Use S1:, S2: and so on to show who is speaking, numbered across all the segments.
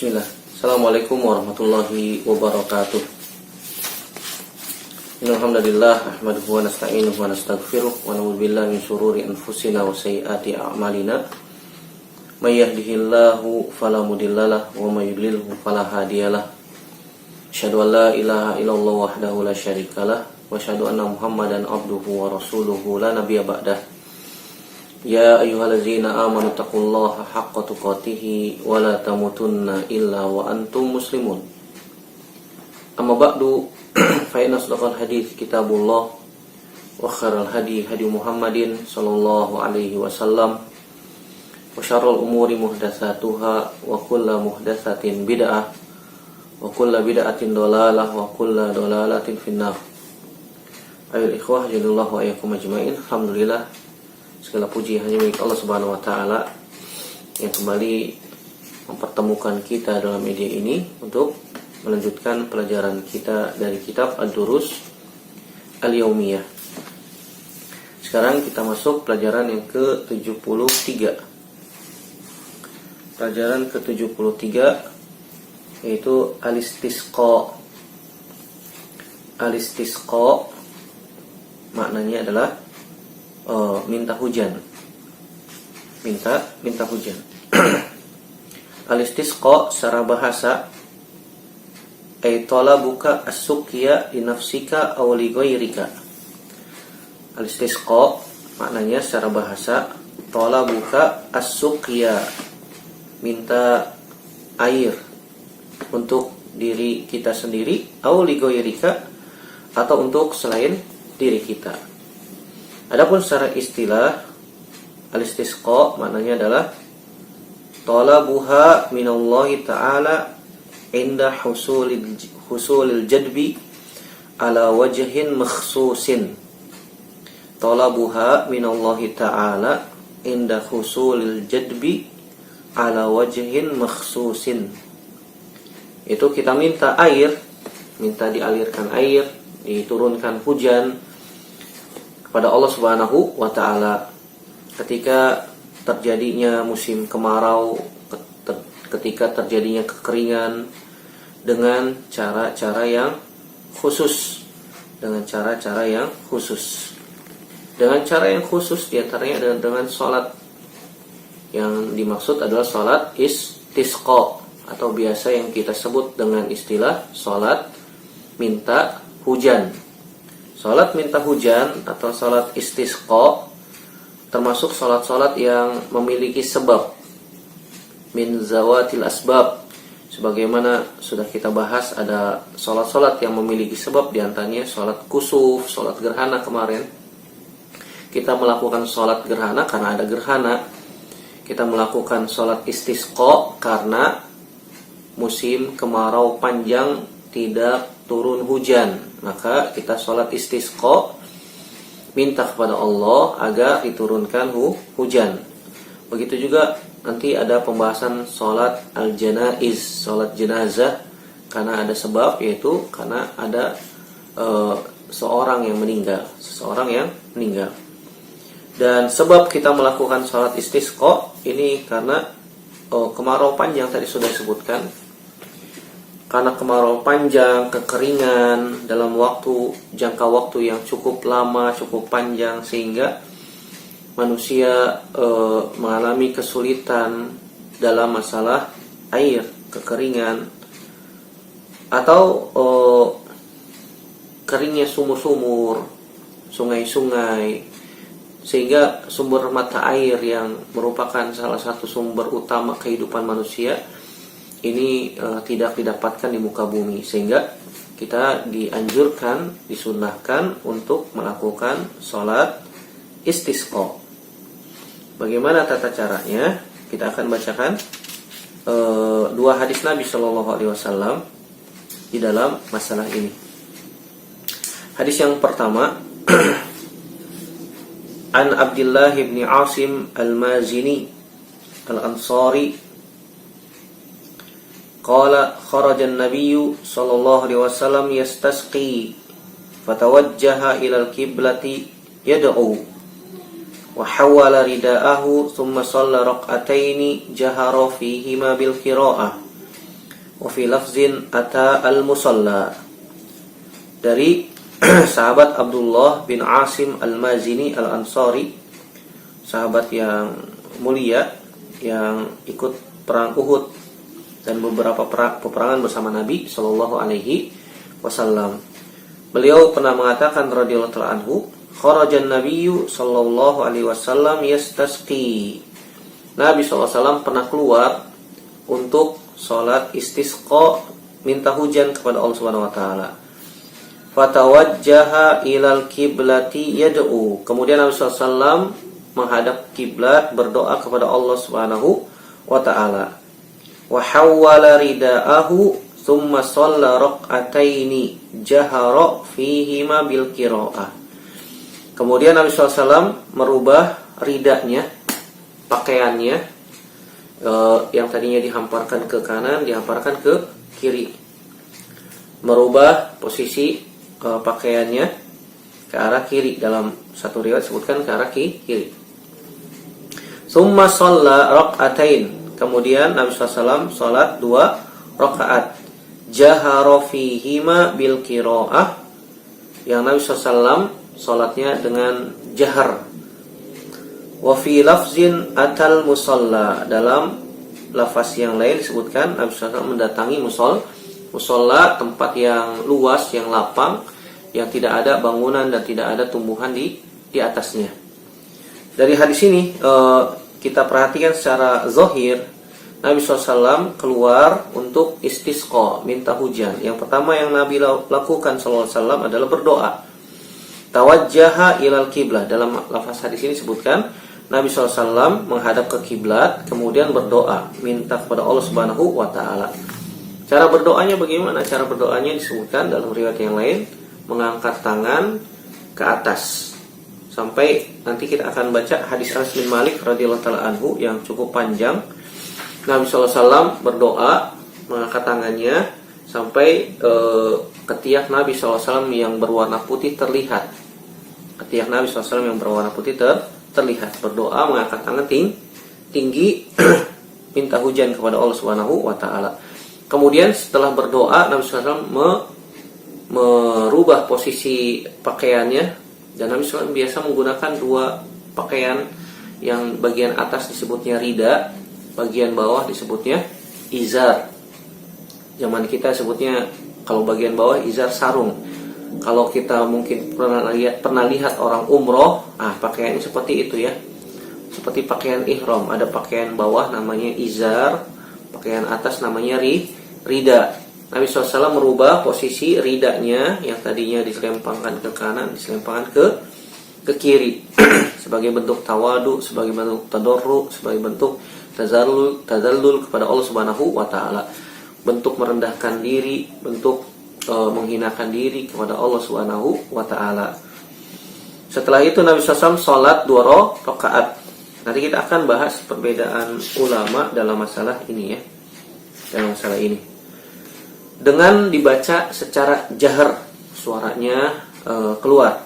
S1: Bismillah. Assalamualaikum warahmatullahi wabarakatuh. Innalhamdulillah nahmaduhu wa nasta'inuhu wa nastaghfiruh wa na'udzu billahi min syururi anfusina wa sayyiati a'malina. May yahdihillahu fala mudhillalah wa may yudlilhu fala hadiyalah. Asyhadu an la ilaha illallah wahdahu la syarikalah wa asyhadu anna Muhammadan abduhu wa rasuluhu la nabiyya ba'dah. Ya ayyuhallazina amanu taqullaha haqqa tuqatih wa la tamutunna illa wa antum muslimun. Amma ba'du fa inna asdaqal hadits kitabullah wa khairal hadi Muhammadin sallallahu alaihi wasallam wa syarrul umuri muhdatsatuha wa kullu muhdatsatin bid'ah wa kullu bid'atin dhalalah wa kullu dhalalatin finnar. Ayol ikhwah jadallahu wa iyyakum ajmain. Alhamdulillah, segala puji hanya milik Allah Subhanahu wa taala yang kembali mempertemukan kita dalam media ini untuk melanjutkan pelajaran kita dari kitab Ad-Durus Al-Yaumiyah. Sekarang kita masuk pelajaran yang ke-73. Pelajaran ke-73 yaitu Al-Istisqa. Al-Istisqa maknanya adalah minta hujan. Minta hujan. Al-istisqa secara bahasa ay talabuka as-suqya li nafsika aw li ghairika. Al-istisqa maknanya secara bahasa talabuka as-suqya, minta air untuk diri kita sendiri, aw li ghairika, atau untuk selain diri kita. Adapun secara istilah, al-istisqa maknanya adalah talabuha minallahi ta'ala inda husulil jadbi ala wajhin makhsusin. Talabuha minallahi ta'ala inda husulil jadbi ala wajhin makhsusin. Itu kita minta air, minta dialirkan air, diturunkan hujan pada Allah Subhanahu wa taala ketika terjadinya musim kemarau, ketika terjadinya kekeringan, dengan cara-cara yang khusus, dengan cara-cara yang khusus. Dengan cara yang khusus diantaranya dengan salat. Yang dimaksud adalah salat istisqa atau biasa yang kita sebut dengan istilah salat minta hujan. Salat minta hujan atau salat istisqa termasuk salat-salat yang memiliki sebab, min zawatil asbab. Sebagaimana sudah kita bahas, ada salat-salat yang memiliki sebab, diantaranya salat kusuf, salat gerhana kemarin. Kita melakukan salat gerhana karena ada gerhana. Kita melakukan salat istisqa karena musim kemarau panjang tidak turun hujan, maka kita sholat istisqa, minta kepada Allah agar diturunkan hujan. Begitu juga nanti ada pembahasan sholat al-janaiz, sholat jenazah, karena ada sebab, yaitu karena ada seseorang yang meninggal. Dan sebab kita melakukan sholat istisqa ini karena kemarau panjang tadi sudah disebutkan. Karena kemarau panjang, kekeringan dalam jangka waktu yang cukup lama, cukup panjang, sehingga manusia mengalami kesulitan dalam masalah air, kekeringan, atau keringnya sumur-sumur, sungai-sungai, sehingga sumber mata air yang merupakan salah satu sumber utama kehidupan manusia ini tidak didapatkan di muka bumi, sehingga kita dianjurkan, disunnahkan untuk melakukan sholat istisqa. Bagaimana tata caranya? Kita akan bacakan dua hadis Nabi Shallallahu Alaihi Wasallam di dalam masalah ini. Hadis yang pertama, An Abdullah bin Asim al-Mazini al-Ansari qala kharaja an-nabiyyu sallallahu alaihi wasallam yastasqi fatawajjaha ila al-qiblati yad'u wa hawala ridaahu thumma shalla rak'ataini jahara fihima bil qira'ah wa fi lafzin ata al-musalla. Dari sahabat Abdullah bin Asim al-Mazini al-Ansari, sahabat yang mulia yang ikut perang Uhud dan beberapa peperangan bersama Nabi Shallallahu Alaihi Wasallam. Beliau pernah mengatakan radhiyallahu ta'ala anhu, kharajan Nabiyyu Shallallahu Alaihi Wasallam yastasqi. Nabi Shallallahu Alaihi Wasallam pernah keluar untuk sholat istisqa, minta hujan kepada Allah Subhanahu Wa Taala. Fatawajjaha ilal kiblati yad'u. Kemudian Nabi Shallallahu Alaihi Wasallam menghadap kiblat, berdoa kepada Allah Subhanahu Wa Taala. Wa hawwala ridaahu thumma shalla rak'ataini jahara fihima bil qiraah. Kemudian Nabi SAW merubah ridanya, pakaiannya yang tadinya dihamparkan ke kanan dihamparkan ke kiri. Merubah posisi pakaiannya ke arah kiri, dalam satu riwayat disebutkan ke arah kiri. Thumma shalla rak'atain. Kemudian Nabi SAW salat 2 rakaat. Jahara fihima bil qiraah. Yang Nabi SAW salatnya dengan jahar. Wa fi lafzin atal musalla. Dalam lafaz yang lain disebutkan Nabi SAW mendatangi musalla, tempat yang luas, yang lapang, yang tidak ada bangunan dan tidak ada tumbuhan di atasnya. Dari hadis ini kita perhatikan secara zahir, Nabi SAW keluar untuk istisqa, minta hujan. Yang pertama yang Nabi lakukan SAW adalah berdoa. Tawajjaha ilal kiblah. Dalam lafaz hadis ini disebutkan Nabi SAW menghadap ke kiblat, kemudian berdoa, minta kepada Allah Subhanahu Wa Taala. Cara berdoanya bagaimana? Cara berdoanya disebutkan dalam riwayat yang lain, mengangkat tangan ke atas. Sampai nanti kita akan baca hadis Anas bin Malik radhiyallahu ta'ala anhu yang cukup panjang. Nabi SAW berdoa, mengangkat tangannya sampai ketiak Nabi SAW yang berwarna putih terlihat. Ketiak Nabi SAW yang berwarna putih terlihat. Berdoa, mengangkat tangan tinggi minta hujan kepada Allah Subhanahu Wa Taala. Kemudian setelah berdoa, Nabi SAW merubah posisi pakaiannya. Dan Nabi SAW biasa menggunakan 2 pakaian, yang bagian atas disebutnya rida, bagian bawah disebutnya izar. Zaman kita sebutnya kalau bagian bawah izar sarung. Kalau kita mungkin pernah lihat orang umroh, pakaiannya seperti itu ya. Seperti pakaian ihram, ada pakaian bawah namanya izar, pakaian atas namanya rida. Nabi SAW merubah posisi ridanya yang tadinya diselempangkan ke kanan, diselempangkan ke kiri sebagai bentuk tawadu, sebagai bentuk tadarru, sebagai bentuk tazallul kepada Allah Subhanahu Wa Taala, bentuk merendahkan diri, bentuk menghinakan diri kepada Allah Subhanahu Wa Taala. Setelah itu Nabi SAW salat 2 rakaat. Nanti kita akan bahas perbedaan ulama dalam masalah ini ya, dalam masalah ini. Dengan dibaca secara jahar, suaranya keluar.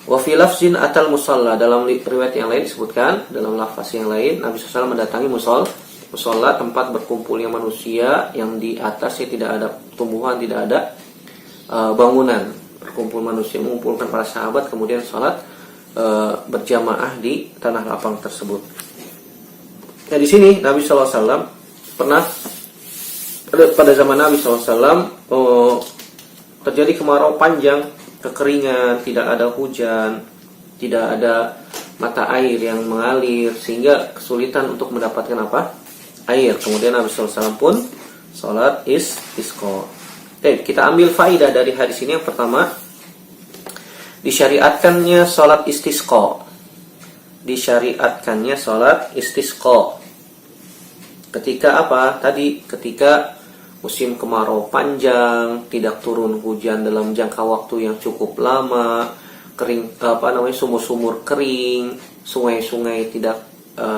S1: Wa fi lafzin atal musalla. Dalam riwayat yang lain disebutkan, dalam lafaz yang lain, Nabi SAW mendatangi musalla, tempat berkumpulnya manusia yang di atasnya tidak ada tumbuhan, tidak ada bangunan. Berkumpul manusia, mengumpulkan para sahabat, kemudian sholat berjamaah di tanah lapang tersebut. Nah, di sini Nabi SAW pernah, pada zaman Nabi SAW terjadi kemarau panjang, kekeringan, tidak ada hujan, tidak ada mata air yang mengalir, sehingga kesulitan untuk mendapatkan air. Kemudian Nabi SAW pun sholat istisqa. Kita ambil faidah dari hadis ini. Yang pertama, disyariatkannya sholat istisqa. Disyariatkannya sholat istisqa ketika apa? Tadi ketika musim kemarau panjang, tidak turun hujan dalam jangka waktu yang cukup lama, kering, sumur-sumur kering, sungai-sungai tidak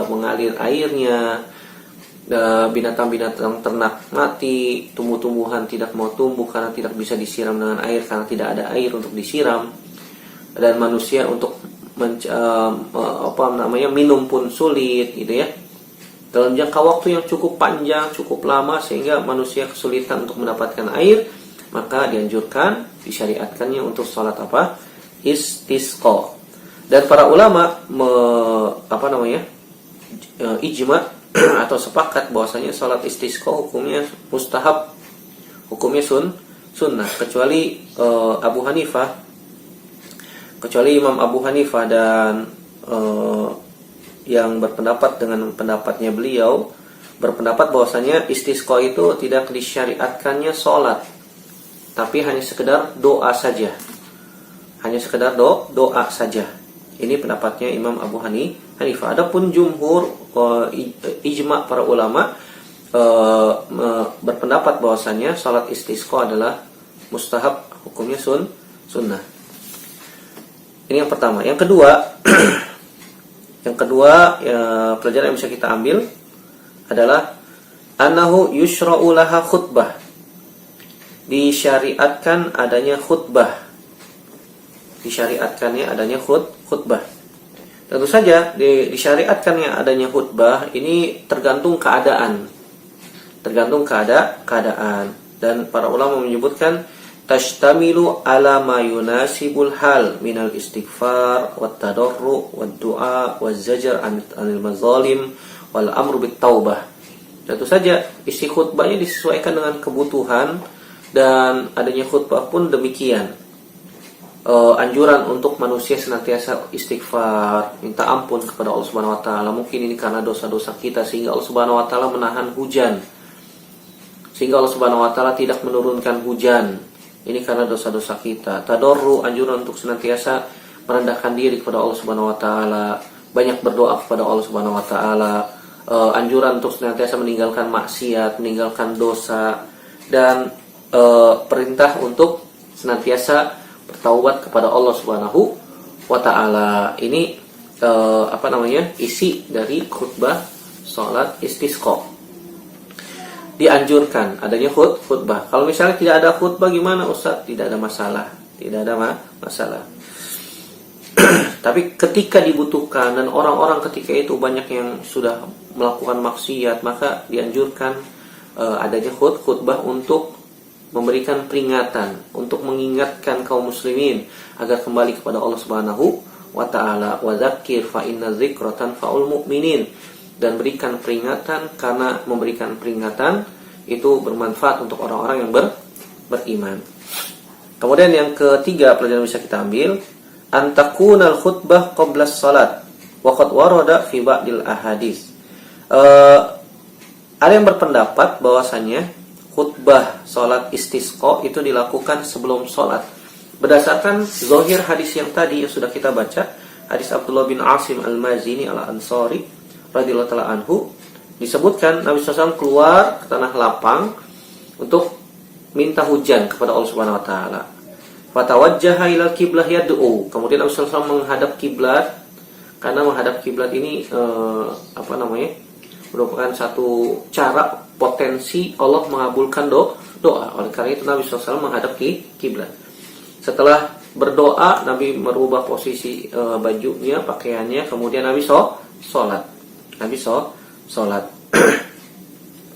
S1: mengalir airnya, binatang-binatang ternak mati, tumbuh-tumbuhan tidak mau tumbuh karena tidak bisa disiram dengan air, karena tidak ada air untuk disiram, dan manusia untuk minum pun sulit, gitu ya. dalam jangka waktu yang cukup panjang, cukup lama sehingga manusia kesulitan untuk mendapatkan air, maka dianjurkan, disyariatkannya untuk sholat apa? Istisqa. Dan para ulama ijma atau sepakat bahwasanya sholat istisqa hukumnya mustahab, hukumnya sunnah, kecuali Imam Abu Hanifah dan yang berpendapat dengan pendapatnya beliau, berpendapat bahwasanya istisqa itu tidak disyariatkannya sholat, tapi hanya sekedar doa saja. Hanya sekedar doa saja. Ini pendapatnya Imam Abu Hanifah. Adapun jumhur ijma para ulama berpendapat bahwasanya sholat istisqa adalah mustahab, hukumnya sunnah. Ini yang pertama. Yang kedua pelajaran yang bisa kita ambil adalah annahu yushra'u laha khutbah. Disyariatkan adanya khutbah. Disyariatkannya adanya khutbah. Tentu saja disyariatkannya adanya khutbah ini tergantung keadaan. Tergantung keadaan. Dan para ulama menyebutkan tashtamilu ala ma yunasibul hal minal istighfar wat tadarru wad du'a waz zajar anil mazalim wal amru bit taubah. Tentu saja isi khutbahnya disesuaikan dengan kebutuhan, dan adanya khutbah pun demikian. Anjuran untuk manusia senantiasa istighfar, minta ampun kepada Allah Subhanahu wa taala. Mungkin ini karena dosa-dosa kita sehingga Allah Subhanahu wa taala menahan hujan. Sehingga Allah Subhanahu wa taala tidak menurunkan hujan. Ini karena dosa-dosa kita. Tadarru, anjuran untuk senantiasa merendahkan diri kepada Allah Subhanahu wa taala, banyak berdoa kepada Allah Subhanahu wa taala. Anjuran untuk senantiasa meninggalkan maksiat, meninggalkan dosa, dan perintah untuk senantiasa bertaubat kepada Allah Subhanahu wa taala. Ini isi dari khutbah salat istisqa. Dianjurkan adanya khutbah. Kalau misalnya tidak ada khutbah gimana Ustaz? Tidak ada masalah. Tidak ada masalah. Tapi ketika dibutuhkan dan orang-orang ketika itu banyak yang sudah melakukan maksiat, maka dianjurkan adanya khutbah untuk memberikan peringatan, untuk mengingatkan kaum muslimin agar kembali kepada Allah Subhanahu wa taala. Wa dzakir fa inna dzikra tanfa'ul mu'minin. Dan berikan peringatan, karena memberikan peringatan itu bermanfaat untuk orang-orang yang beriman. Kemudian yang ketiga pelajaran bisa kita ambil, antakunal khutbah qabla salat wa qad warada fi ba'dil ahadits. Ada yang berpendapat bahwasanya khutbah salat istisqa itu dilakukan sebelum salat. Berdasarkan zahir hadis yang tadi yang sudah kita baca, hadis Abdullah bin Asim al-Mazini al-Ansari radhiyallahu ta'ala anhu, disebutkan Nabi SAW keluar ke tanah lapang untuk minta hujan kepada Allah Subhanahu wa taala. Fatawajjaha ilal qiblah yad'u. Kemudian Nabi SAW menghadap kiblat, karena menghadap kiblat ini merupakan satu cara potensi Allah mengabulkan doa. Oleh karena itu Nabi SAW menghadap kiblat. Setelah berdoa, Nabi merubah posisi bajunya, pakaiannya, kemudian Nabi sholat.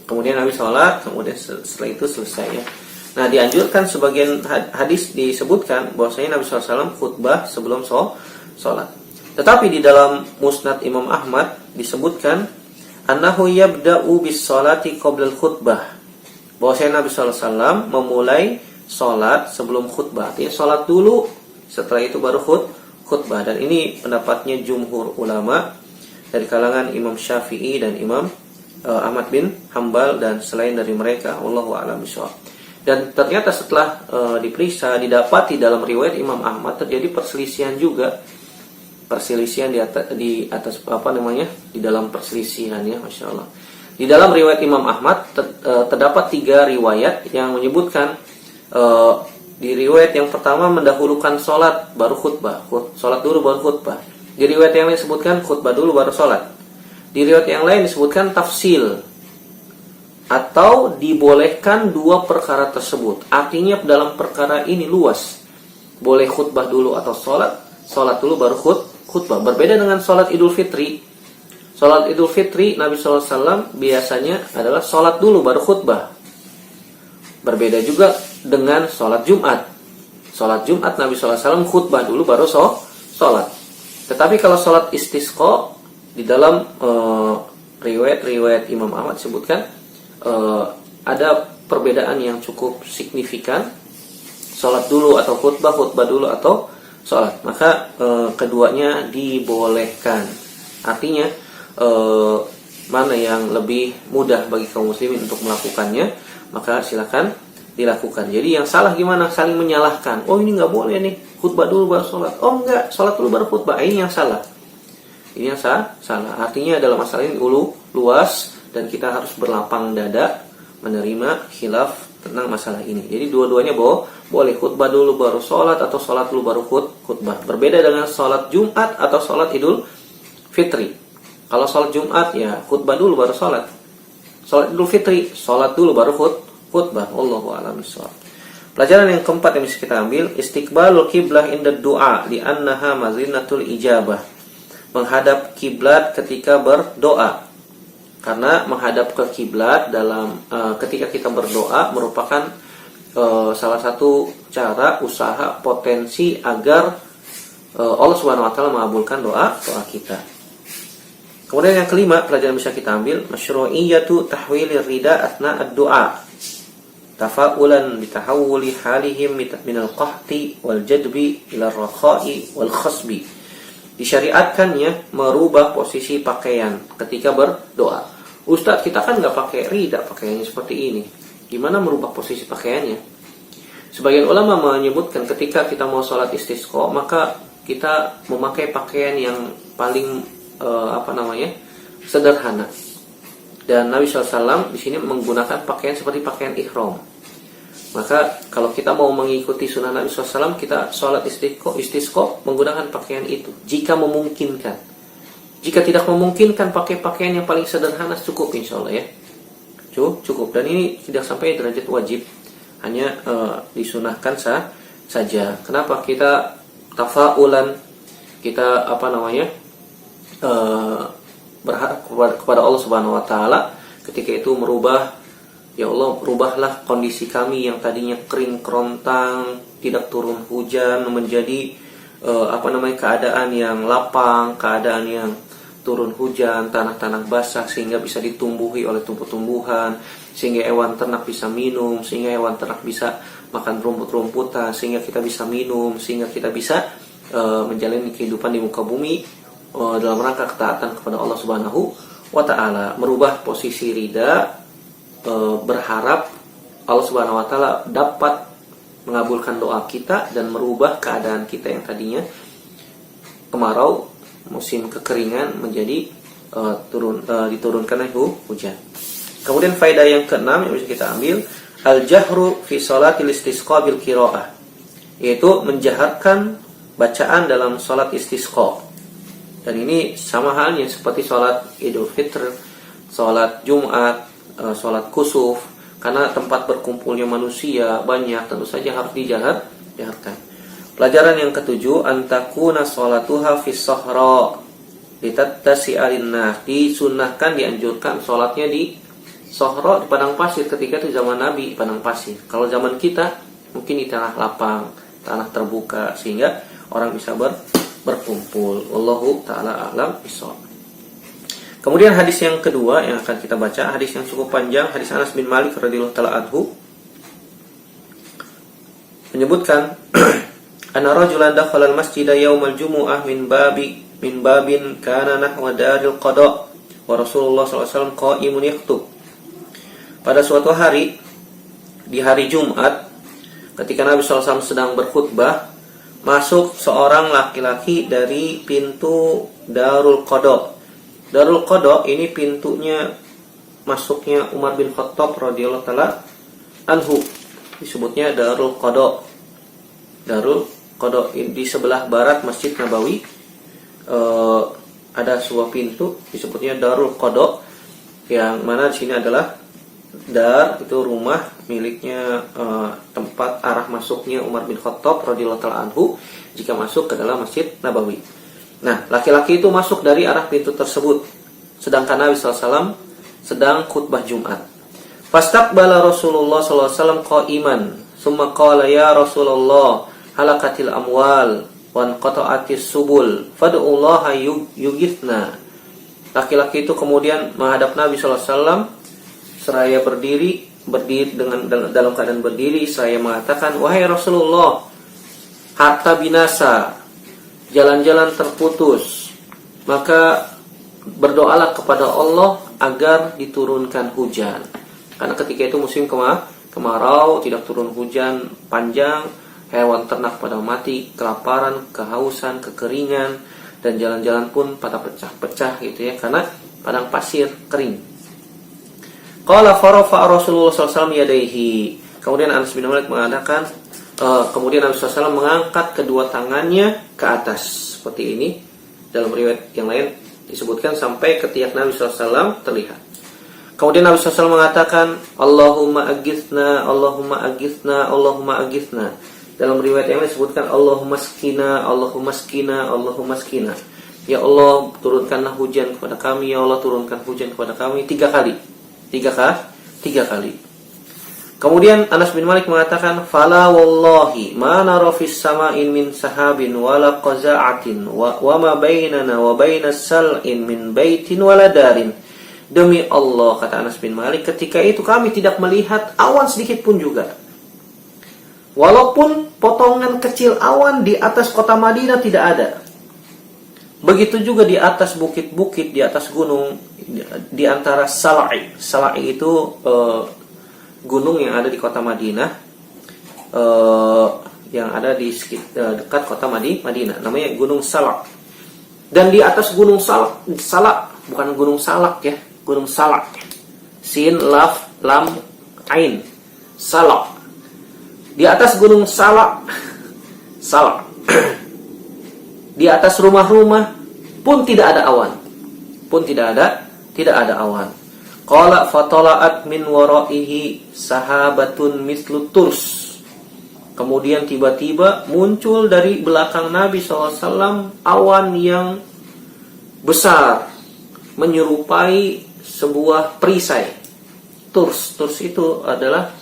S1: Kemudian Nabi sholat, kemudian setelah itu selesai ya. Nah, dianjurkan sebagian hadis disebutkan bahwasanya Nabi SAW khutbah sebelum sholat. Tetapi di dalam Musnad Imam Ahmad disebutkan annahu yabda'u bis sholati qabla khutbah. Bahwasanya Nabi SAW memulai sholat sebelum khutbah. Artinya sholat dulu, setelah itu baru khutbah. Dan ini pendapatnya jumhur ulama dari kalangan Imam Syafi'i dan Imam Ahmad bin Hambal dan selain dari mereka, wallahu a'lam bishawab. Dan ternyata setelah diperiksa, didapati dalam riwayat Imam Ahmad terjadi perselisihan juga. Perselisihan di dalam perselisihan ya, Masya Allah. Di dalam riwayat Imam Ahmad terdapat 3 riwayat yang menyebutkan di riwayat yang pertama mendahulukan sholat baru khutbah, sholat dulu baru khutbah. Di riwayat yang lain disebutkan khutbah dulu baru sholat. Di riwayat yang lain disebutkan tafsil, atau dibolehkan 2 perkara tersebut. Artinya dalam perkara ini luas, boleh khutbah dulu atau sholat dulu baru khutbah. Berbeda dengan sholat Idul Fitri. Sholat Idul Fitri Nabi SAW biasanya adalah sholat dulu baru khutbah. Berbeda juga dengan sholat Jumat. Sholat Jumat Nabi SAW khutbah dulu baru sholat. Tetapi kalau sholat istisqa di dalam riwayat Imam Ahmad sebutkan ada perbedaan yang cukup signifikan. Sholat dulu atau khutbah dulu atau sholat. Maka keduanya dibolehkan. Artinya mana yang lebih mudah bagi kaum muslimin untuk melakukannya, maka silakan dilakukan. Jadi yang salah gimana? Saling menyalahkan. Oh ini nggak boleh nih, khutbah dulu baru sholat. Oh enggak, sholat dulu baru khutbah. Ini yang salah. Ini yang salah. Artinya dalam masalah ini luas dan kita harus berlapang dada menerima khilaf tentang masalah ini. Jadi dua-duanya boleh khutbah dulu baru sholat atau sholat dulu baru khutbah. Berbeda dengan sholat Jumat atau sholat Idul Fitri. Kalau sholat Jumat ya khutbah dulu baru sholat. Sholat Idul Fitri sholat dulu baru khutbah. Wallahu a'lam bishawab. Pelajaran yang keempat yang bisa kita ambil, istiqbalul qiblah inda du'a li'annaha mazinatul ijabah. Menghadap kiblat ketika berdoa. Karena menghadap ke kiblat dalam ketika kita berdoa merupakan salah satu cara usaha potensi agar Allah Subhanahu wa taala mengabulkan doa kita. Kemudian yang kelima, pelajaran bisa kita ambil, masyru'iyatu tahwilir rida atna ad-du'a. Tafa'ulan bitahawuli halihim minal qahti wal jadbi ila rakha'i wal khasbi. Disyariatkannya merubah posisi pakaian ketika berdoa. Ustadz, kita kan nggak pakai rida, pakaiannya seperti ini. Gimana merubah posisi pakaiannya? Sebagian ulama menyebutkan ketika kita mau sholat istisqa, maka kita memakai pakaian yang paling sederhana. Dan Nabi SAW di sini menggunakan pakaian seperti pakaian ihram. Maka kalau kita mau mengikuti sunnah Nabi SAW, kita sholat istisqa menggunakan pakaian itu jika memungkinkan. Jika tidak memungkinkan, pakai pakaian yang paling sederhana cukup, insya Allah ya. Cukup. Dan ini tidak sampai derajat wajib, hanya disunahkan saja. Kenapa? Kita tafaulan, kita berharap kepada Allah Subhanahu wa taala ketika itu merubah, ya Allah, rubahlah kondisi kami yang tadinya kering kerontang, tidak turun hujan menjadi keadaan yang lapang, keadaan yang turun hujan, tanah-tanah basah sehingga bisa ditumbuhi oleh tumbuh-tumbuhan, sehingga hewan ternak bisa minum, sehingga hewan ternak bisa makan rumput-rumputan, sehingga kita bisa minum, sehingga kita bisa menjalani kehidupan di muka bumi dalam rangka ketaatan kepada Allah Subhanahu wa taala. Merubah posisi rida, berharap Allah Subhanahu wa taala dapat mengabulkan doa kita dan merubah keadaan kita yang tadinya kemarau, musim kekeringan menjadi diturunkan hujan. Kemudian faedah yang keenam yang bisa kita ambil, al-jahru fi sholatil istisqa bil qiraah, yaitu menjaharkan bacaan dalam salat istisqa. Dan ini sama halnya seperti sholat Idul Fitr, sholat Jumat, sholat kusuf. Karena tempat berkumpulnya manusia banyak, tentu saja harus dijaharkan. Pelajaran yang ketujuh, antakuna sholatuha fis sahra litattasi alinnas. Disunnahkan, dianjurkan sholatnya di sahra, di padang pasir. Ketika itu zaman Nabi, padang pasir. Kalau zaman kita mungkin di tanah lapang, tanah terbuka, sehingga orang bisa berkumpul. Wallahu ta'ala a'lam bishawab. Kemudian hadis yang kedua yang akan kita baca, hadis yang cukup panjang, hadis Anas bin Malik radhiyallahu ta'ala anhu, menyebutkan anna rajulan dakhala al-masjid yaumal jumu'ah min babin kana nahwa daril qada wa Rasulullah sallallahu alaihi wasallam qa'imun yakhutub. Pada suatu hari, di hari Jumat, ketika Nabi sallallahu alaihi wasallam sedang berkhutbah, masuk seorang laki-laki dari pintu Darul Qada. Darul Qada ini pintunya masuknya Umar bin Khattab radhiyallahu taala anhu. Disebutnya Darul Qada. Darul Qada di sebelah barat Masjid Nabawi ada sebuah pintu disebutnya Darul Qada, yang mana di sini adalah dar itu rumah miliknya, tempat arah masuknya Umar bin Khattab radhiyallahu taala anhu jika masuk ke dalam Masjid Nabawi. Nah, laki-laki itu masuk dari arah pintu tersebut. sedangkan Nabi SAW sedang khutbah Jumat. Fastaqbala Rasulullah SAW qa'iman, summa qala ya Rasulullah halakatil amwal wan qata'atis subul fad'ullaha yughithna. Laki-laki itu kemudian menghadap Nabi SAW seraya berdiri dalam keadaan berdiri, seraya mengatakan, wahai Rasulullah, harta binasa, jalan-jalan terputus, maka berdoalah kepada Allah agar diturunkan hujan. Karena ketika itu musim kemarau, tidak turun hujan panjang, hewan ternak pada mati, kelaparan, kehausan, kekeringan, dan jalan-jalan pun pada pecah-pecah gitu ya, karena padang pasir kering. Qala farafa Rasulullah SAW yadaihi. Kemudian Anas bin Malik mengatakan, kemudian Nabi SAW mengangkat kedua tangannya ke atas seperti ini. Dalam riwayat yang lain disebutkan sampai ketiak Nabi SAW terlihat. Kemudian Nabi SAW mengatakan, Allahumma agithna, Allahumma agithna, Allahumma agithna. Dalam riwayat yang lain disebutkan, Allahumma skina, Allahumma skina, Allahumma skina. Ya Allah, turunkanlah hujan kepada kami, ya Allah, turunkan hujan kepada kami. 3 kali. 3 kali. Kemudian Anas bin Malik mengatakan, fala wallahi ma nara fis sama'in min sahabin wala qaza'atin wa ma bainana wa bainas sal'in min baitin wala darin. Demi Allah, kata Anas bin Malik, ketika itu kami tidak melihat awan sedikit pun juga. Walaupun potongan kecil awan di atas kota Madinah tidak ada. Begitu juga di atas bukit-bukit, di atas gunung, di antara Sala'i. Sala'i itu gunung yang ada di kota Madinah, yang ada di dekat kota Madinah. Namanya Gunung Salak. Dan di atas Gunung Salak, bukan Gunung Salak ya, Gunung Salak. Sin, laf, lam, ain. Salak. Di atas Gunung Salak, di atas rumah-rumah pun tidak ada awan. Tidak ada awan. Qala fatala'at min wara'ihi sahabatun mislu turs. Kemudian tiba-tiba muncul dari belakang Nabi SAW awan yang besar, menyerupai sebuah perisai. Turs itu adalah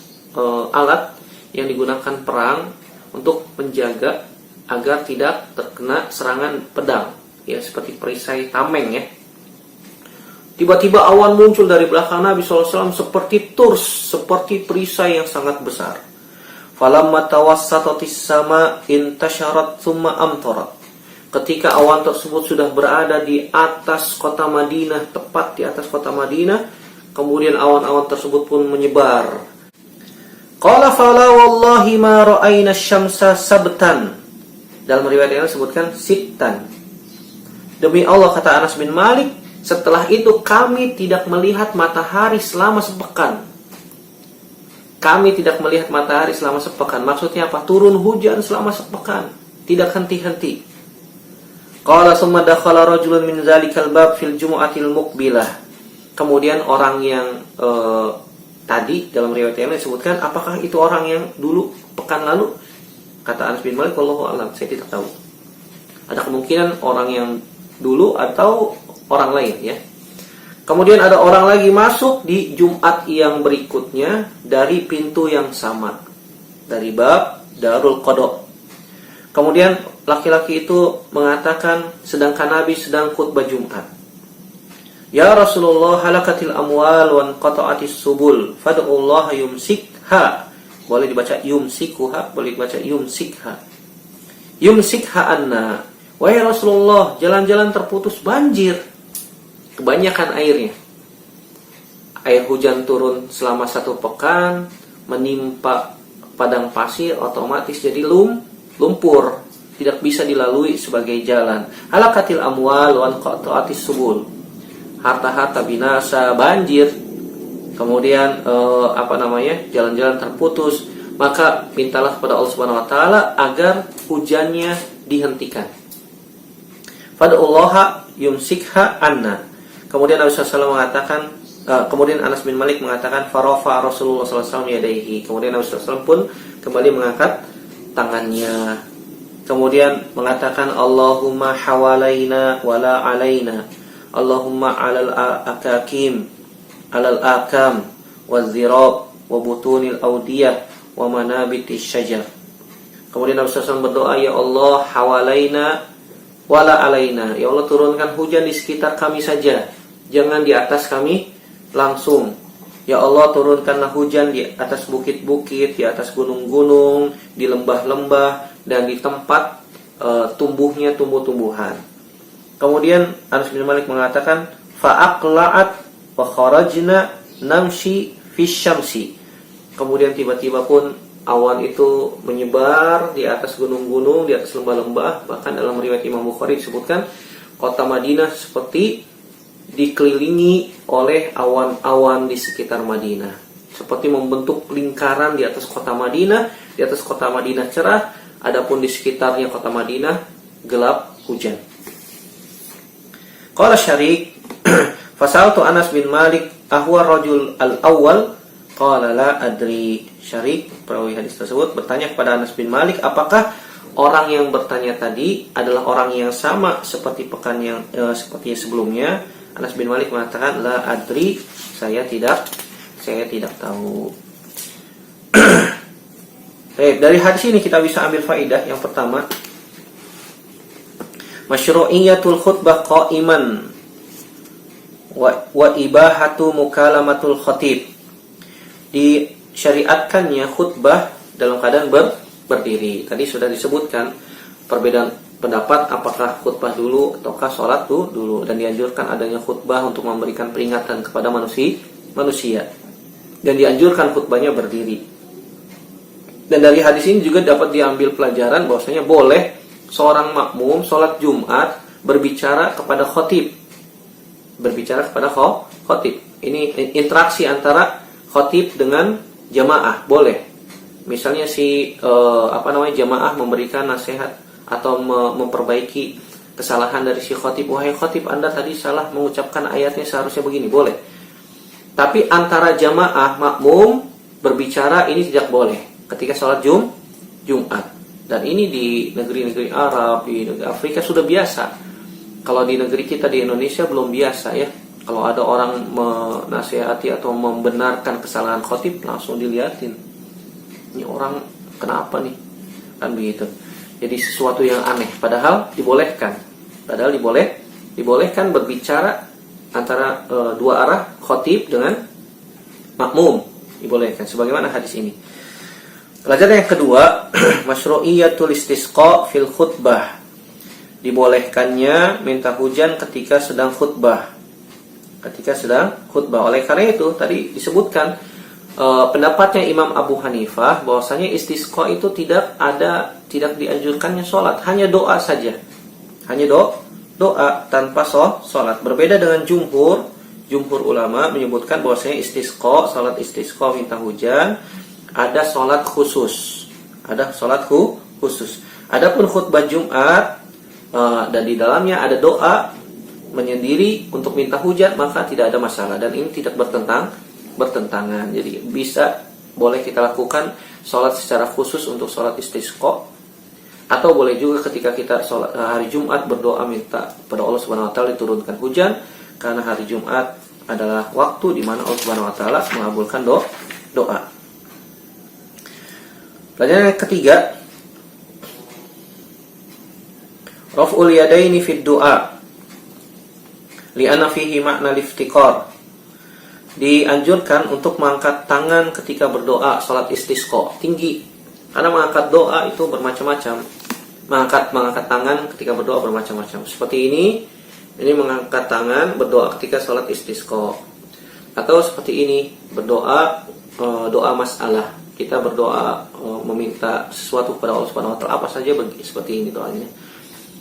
S1: alat yang digunakan perang untuk menjaga agar tidak terkena serangan pedang, ya, seperti perisai tameng ya. Tiba-tiba awan muncul dari belakang Nabi SAW seperti turs, seperti perisai yang sangat besar. Falamma tawassatatis sama intasharat thumma amtarat. Ketika awan tersebut sudah berada di atas kota Madinah, tepat di atas kota Madinah, kemudian awan-awan tersebut pun menyebar. Qala fala wallahi ma ra'ayna syamsa sabtan. Dalam riwayat yang disebutkan sittan. Demi Allah, kata Anas bin Malik, setelah itu kami tidak melihat matahari selama sepekan. Kami tidak melihat matahari selama sepekan. Maksudnya apa? Turun hujan selama sepekan, tidak henti-henti. Qala summa dakhala rajulun min zalikal bab fil jumu'atil muqbilah. Kemudian orang yang tadi dalam riwayat yang disebutkan, apakah itu orang yang dulu pekan lalu? Kata Anas bin Malik, wallahu a'lam, saya tidak tahu. Ada kemungkinan orang yang dulu atau orang lain ya. Kemudian ada orang lagi masuk di Jumat yang berikutnya dari pintu yang sama, dari bab Darul Qada. Kemudian laki-laki itu mengatakan, sedangkan Nabi sedang khutbah Jumat, ya Rasulullah, halakatil amwal wan qata'atis subul fad'ullaha yumsikha. Boleh dibaca yumsikuha, boleh dibaca yumsikha. Yumsikha anna. Wahai Rasulullah, jalan-jalan terputus, banjir, kebanyakan airnya. Air hujan turun selama 1 pekan, menimpa padang pasir, otomatis jadi lumpur, tidak bisa dilalui sebagai jalan. Halakatil amwal wan qata'atis subul. Harta-harta binasa, banjir, kemudian jalan-jalan terputus, maka mintalah kepada Allah Subhanahu wa taala agar hujannya dihentikan. Fad'ullaha yumsikha anna. Kemudian Nabi SAW mengatakan, kemudian Anas bin Malik mengatakan, farafa Rasulullah SAW yadaihi. Kemudian Nabi SAW pun kembali mengangkat tangannya. Kemudian mengatakan, Allahumma hawalaina wala alaina. Allahumma alal akam wazirab wa butunil audiyah wa manabitis syajar. Kemudian Nabi SAW berdoa, ya Allah hawalaina wala alaina, ya Allah turunkan hujan di sekitar kami saja, jangan di atas kami langsung. Ya Allah turunkanlah hujan di atas bukit-bukit, di atas gunung-gunung, di lembah-lembah, dan di tempat tumbuhnya tumbuh-tumbuhan. Kemudian Anas bin Malik mengatakan, fa'aqla'at wa kharajna namshi fisyamsi. Kemudian tiba-tiba pun awan itu menyebar di atas gunung-gunung, di atas lembah-lembah. Bahkan dalam riwayat Imam Bukhari disebutkan kota Madinah seperti dikelilingi oleh awan-awan di sekitar Madinah, seperti membentuk lingkaran di atas kota Madinah. Di atas kota Madinah cerah, adapun di sekitarnya kota Madinah gelap hujan. Qala Syarik, fasaltu Anas bin Malik ahwa rajul al-awwal, qala la adri. Syarik, perawi hadis tersebut, bertanya kepada Anas bin Malik, apakah orang yang bertanya tadi adalah orang yang sama seperti pekan yang seperti sebelumnya? Anas bin Malik mengatakan, la adri, saya tidak tahu. Dari hadis ini kita bisa ambil faidah. Yang pertama, masyru'iyatul khutbah qa'iman wa ibahatu mukalamatul khatib. Disyariatkannya khutbah dalam keadaan berdiri. Tadi sudah disebutkan perbedaan pendapat apakah khutbah dulu ataukah sholat dulu, dan dianjurkan adanya khutbah untuk memberikan peringatan kepada manusia, dan dianjurkan khutbahnya berdiri. Dan dari hadis ini juga dapat diambil pelajaran bahwasanya boleh seorang makmum sholat Jumat berbicara kepada khatib. Ini interaksi antara khatib dengan jamaah boleh. Misalnya jamaah memberikan nasihat atau memperbaiki kesalahan dari si khatib. Wahai khatib, Anda tadi salah mengucapkan ayatnya, seharusnya begini, boleh. Tapi antara jamaah makmum berbicara ini tidak boleh ketika sholat Jumat. Dan ini di negeri-negeri Arab, di negeri Afrika sudah biasa. Kalau di negeri kita di Indonesia belum biasa ya. Kalau ada orang menasihati atau membenarkan kesalahan khatib, langsung dilihatin, ini orang kenapa nih, kan begitu. Jadi sesuatu yang aneh, padahal dibolehkan. Dibolehkan berbicara antara dua arah, khatib dengan makmum, dibolehkan sebagaimana hadis ini. Pelajaran yang kedua, masyru'iyatul istisqa fil khutbah. Dibolehkannya minta hujan ketika sedang khutbah. Oleh karena itu tadi disebutkan pendapatnya Imam Abu Hanifah bahwasanya istisqa itu tidak dianjurkannya sholat, hanya doa saja. Hanya doa tanpa sholat. Berbeda dengan jumhur ulama menyebutkan bahwasanya sholat istisqa minta hujan ada sholat khusus. Adapun khutbah Jumat dan di dalamnya ada doa menyendiri untuk minta hujan, maka tidak ada masalah, dan ini tidak bertentangan. Jadi boleh kita lakukan sholat secara khusus untuk sholat istisqa, atau boleh juga ketika kita sholat hari Jumat berdoa minta pada Allah Subhanahu Wa Taala diturunkan hujan, karena hari Jumat adalah waktu di mana Allah Subhanahu Wa Taala mengabulkan doa. Pelajaran yang ketiga, raf'ul yadaini fid du'a li'anna fihi makna liftiqar. Dianjurkan untuk mengangkat tangan ketika berdoa salat istisqa tinggi, karena mengangkat doa itu bermacam-macam. Mengangkat tangan ketika berdoa bermacam-macam. Seperti ini mengangkat tangan berdoa ketika salat istisqa. Atau seperti ini berdoa doa masalah. Kita berdoa meminta sesuatu kepada Allah Subhanahu wa taala, apa saja seperti ini doanya.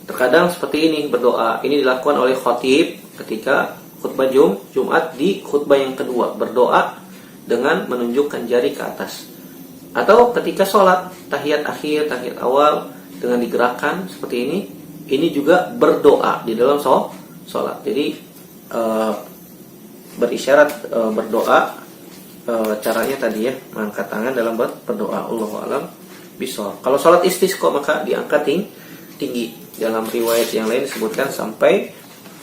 S1: Terkadang seperti ini berdoa. Ini dilakukan oleh khatib ketika khutbah Jumat di khutbah yang kedua, berdoa dengan menunjukkan jari ke atas. Atau ketika sholat tahiyat akhir, tahiyat awal dengan digerakkan seperti ini juga berdoa di dalam sholat. Jadi berisyarat berdoa, caranya tadi ya, mengangkat tangan dalam berdoa. Allahu a'lam bishawab. Kalau sholat istisqa maka diangkat tinggi. Dalam riwayat yang lain disebutkan sampai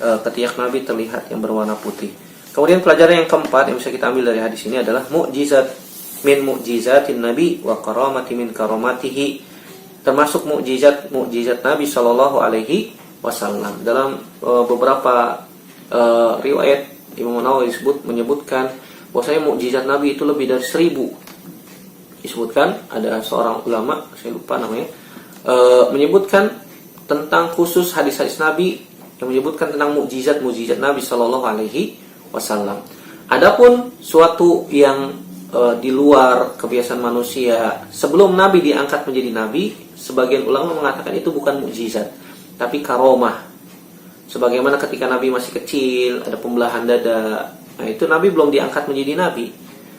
S1: ketiak Nabi terlihat yang berwarna putih. Kemudian pelajaran yang keempat yang bisa kita ambil dari hadis ini adalah mukjizat min mukjizatin Nabi wa karamati min karamatihi, termasuk mukjizat Nabi Shallallahu Alaihi Wasallam. Dalam beberapa riwayat Imam Nawawi menyebutkan bahwasanya mukjizat Nabi itu lebih dari 1000. Disebutkan ada seorang ulama, saya lupa namanya, menyebutkan tentang khusus hadis-hadis Nabi yang menyebutkan tentang mukjizat Nabi Shallallahu Alaihi Wasallam. Adapun suatu yang di luar kebiasaan manusia sebelum Nabi diangkat menjadi Nabi, sebagian ulama mengatakan itu bukan mukjizat, tapi karomah. Sebagaimana ketika Nabi masih kecil ada pembelahan dada, nah itu Nabi belum diangkat menjadi Nabi,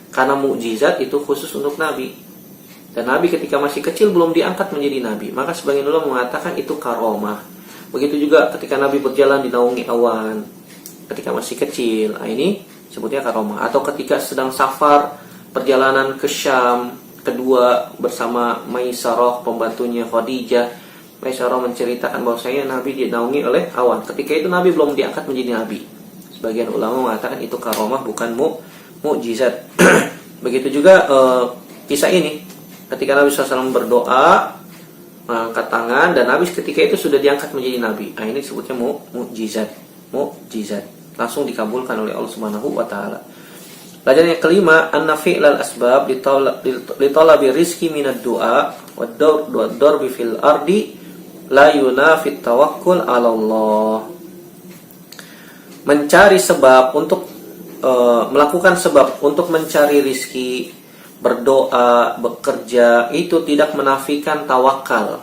S1: karena mukjizat itu khusus untuk Nabi. Dan Nabi ketika masih kecil belum diangkat menjadi Nabi, maka sebagian ulama mengatakan itu karomah. Begitu juga ketika Nabi berjalan di naungi awan ketika masih kecil, nah ini sebutnya karomah. Atau ketika sedang safar perjalanan ke Syam kedua bersama Maisarah pembantunya Khadijah, Maisarah menceritakan bahwasanya Nabi dinaungi oleh awan. Ketika itu Nabi belum diangkat menjadi Nabi. Sebagian ulama mengatakan itu karomah, bukan mukjizat. Begitu juga kisah ini ketika Nabi SAW berdoa angkat tangan dan Nabi ketika itu sudah diangkat menjadi Nabi. Nah ini disebutnya mukjizat. Langsung dikabulkan oleh Allah Subhanahu wa taala. Pelajaran yang kelima, anna fi'lal asbab li talabi rizqi minad du'a wad darbi fil ardi la yunafi tawakkul 'ala Allah. Mencari sebab untuk melakukan sebab untuk mencari rizki, berdoa, bekerja, itu tidak menafikan tawakal.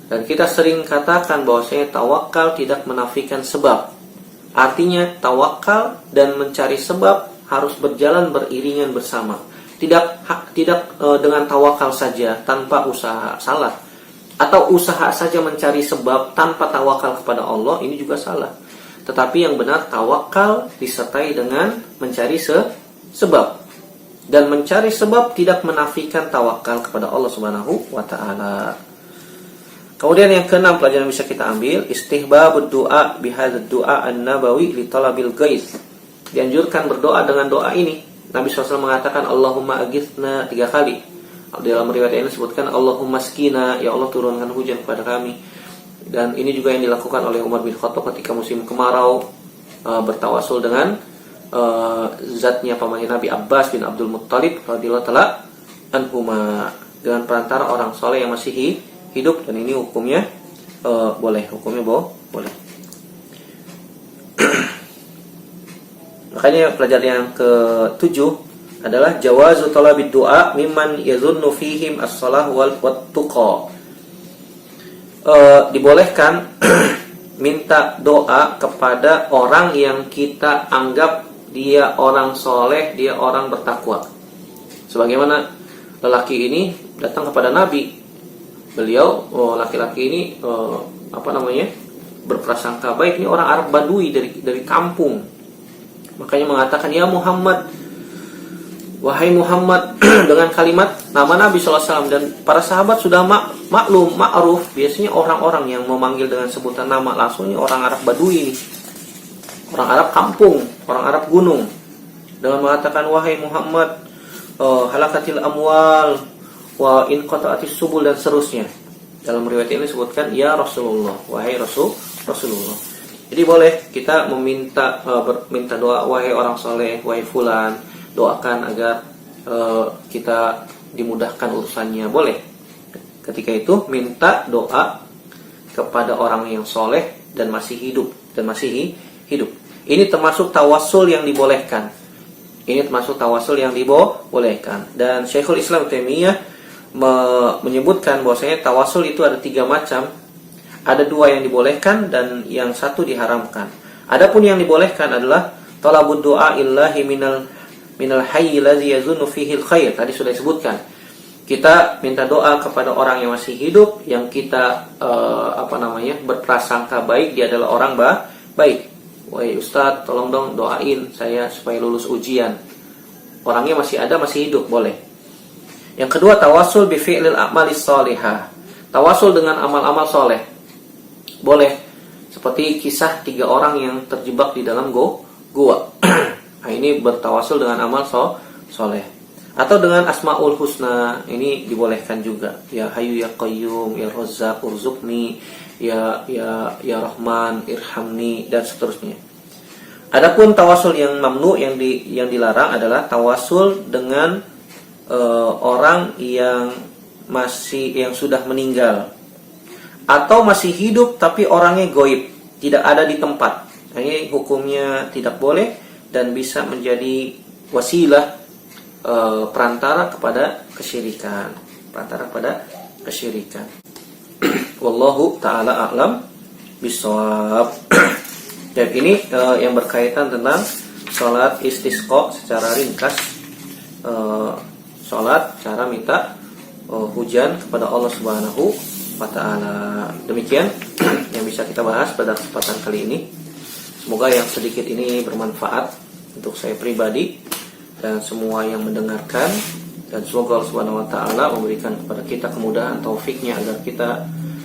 S1: Dan kita sering katakan bahwasanya tawakal tidak menafikan sebab. Artinya tawakal dan mencari sebab harus berjalan beriringan bersama. Tidak dengan tawakal saja tanpa usaha, salah. Atau usaha saja mencari sebab tanpa tawakal kepada Allah, ini juga salah. Tetapi yang benar tawakal disertai dengan mencari sebab. Dan mencari sebab tidak menafikan tawakal kepada Allah Subhanahu wa taala. Kemudian yang keenam pelajaran yang bisa kita ambil, istihbabud du'a bihadzal du'a an-nabawi li talabil ghaiz. Dianjurkan berdoa dengan doa ini. Nabi SAW mengatakan Allahumma aghithna 3 kali. Dalam riwayat ini disebutkan Allahumma skina, ya Allah turunkan hujan kepada kami. Dan ini juga yang dilakukan oleh Umar bin Khattab ketika musim kemarau, bertawasul dengan zatnya pamannya Nabi Abbas bin Abdul Muttalib radhiyallahu taala anhuma, dengan perantara orang soleh yang masih hidup. Dan ini hukumnya boleh, boleh. Makanya pelajaran yang ke-7 adalah jawazu talabid du'a mimman yazunnu fihim as-salah wal tuqa. Dibolehkan minta doa kepada orang yang kita anggap dia orang soleh, dia orang bertakwa. Sebagaimana lelaki ini datang kepada Nabi. Beliau, laki-laki ini berprasangka baik, ini orang Arab Badui dari kampung. Makanya mengatakan ya Muhammad, wahai Muhammad, dengan kalimat nama Nabi SAW. Dan para sahabat sudah maklum, ma'ruf. Biasanya orang-orang yang memanggil dengan sebutan nama langsung ini orang Arab Badui ini, orang Arab kampung, orang Arab gunung. Dengan mengatakan wahai Muhammad, halakatil amwal wa inqata'atis subul, dan seterusnya. Dalam riwayat ini disebutkan ya Rasulullah, wahai Rasulullah. Jadi boleh kita minta doa, wahai orang soleh, wahai fulan, doakan agar kita dimudahkan urusannya. Boleh. Ketika itu minta doa kepada orang yang soleh dan masih hidup. Ini termasuk tawassul yang dibolehkan. Dan Syekhul Islam Taimiyah menyebutkan bahwasanya tawassul itu ada 3 macam. Ada 2 yang dibolehkan dan yang 1 diharamkan. Adapun yang dibolehkan adalah talabud du'a illahi minal hayy allazi yazunnu fihi al-khair. Tadi sudah disebutkan. Kita minta doa kepada orang yang masih hidup, yang kita berprasangka baik, dia adalah orang baik. Wahai Ustaz, tolong dong doain saya supaya lulus ujian. Orangnya masih ada, masih hidup, boleh. Yang kedua, tawassul bi fi'lil a'malis shalihah. Tawassul dengan amal-amal soleh. Boleh. Seperti kisah 3 orang yang terjebak di dalam gua. Nah, ini bertawasul dengan amal soleh. Atau dengan Asmaul Husna, ini dibolehkan juga. Ya Hayyu ya Qayyum, ya Razzaq urzuqni, ya Rahman irhamni, dan seterusnya. Adapun tawasul yang mamnu, yang dilarang adalah tawasul dengan orang yang sudah meninggal atau masih hidup tapi orangnya goib, tidak ada di tempat. Ini hukumnya tidak boleh dan bisa menjadi wasilah perantara kepada kesyirikan. Wallahu taala a'lam bishawab. Dan ini yang berkaitan tentang salat istisqa secara ringkas. Salat cara minta hujan kepada Allah Subhanahu wa taala. Demikian yang bisa kita bahas pada kesempatan kali ini. Semoga yang sedikit ini bermanfaat untuk saya pribadi dan semua yang mendengarkan, dan semoga Allah Subhanahu wa taala memberikan kepada kita kemudahan taufiknya agar kita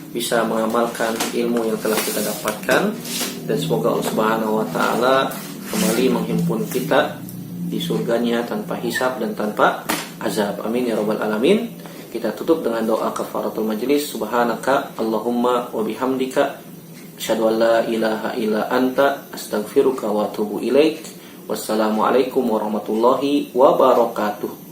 S1: bisa mengamalkan ilmu yang telah kita dapatkan, dan semoga Allah Subhanahu wa taala kembali menghimpun kita di surganya tanpa hisab dan tanpa azab. Amin ya rabbal alamin. Kita tutup dengan doa kafaratul majlis. Subhanaka Allahumma wa bihamdika asyhadu an la ilaha illa anta astaghfiruka wa atubu ilaik. Wassalamualaikum warahmatullahi wabarakatuh.